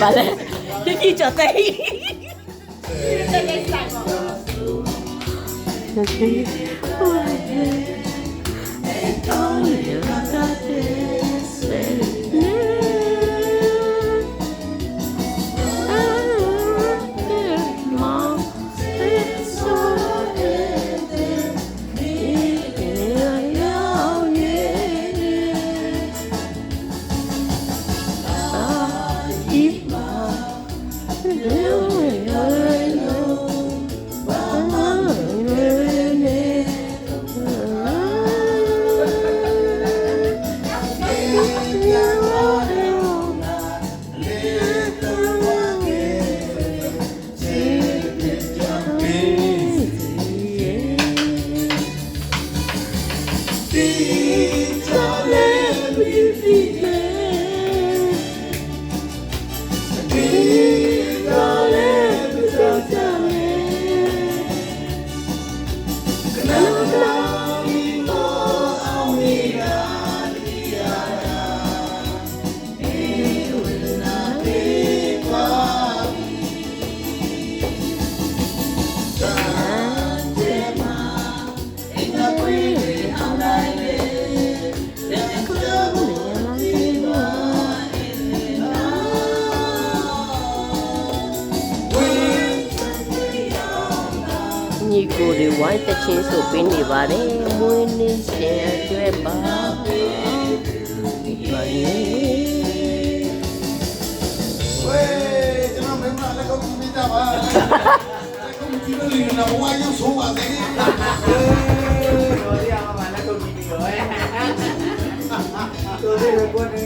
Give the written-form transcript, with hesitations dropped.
ဘာလဲဒီကြီးကြော်တဲ့ညီကိုတွေဝိုင်းတချင်းဆိုပေးနေပါတယ်မွေးနေ့ရှင်အတွက်ပါဘာလဲဝေးကျွန်တော်မင်းမလည်းကောင်းပြီတာပါကောင်းပြီလို့လည်းတော့ဝါရုပ်ဆိုးပါသေးတယ်တော်ရအောင်ပါလည်းကောင်းပြီရောတော်တယ်ကိုနေ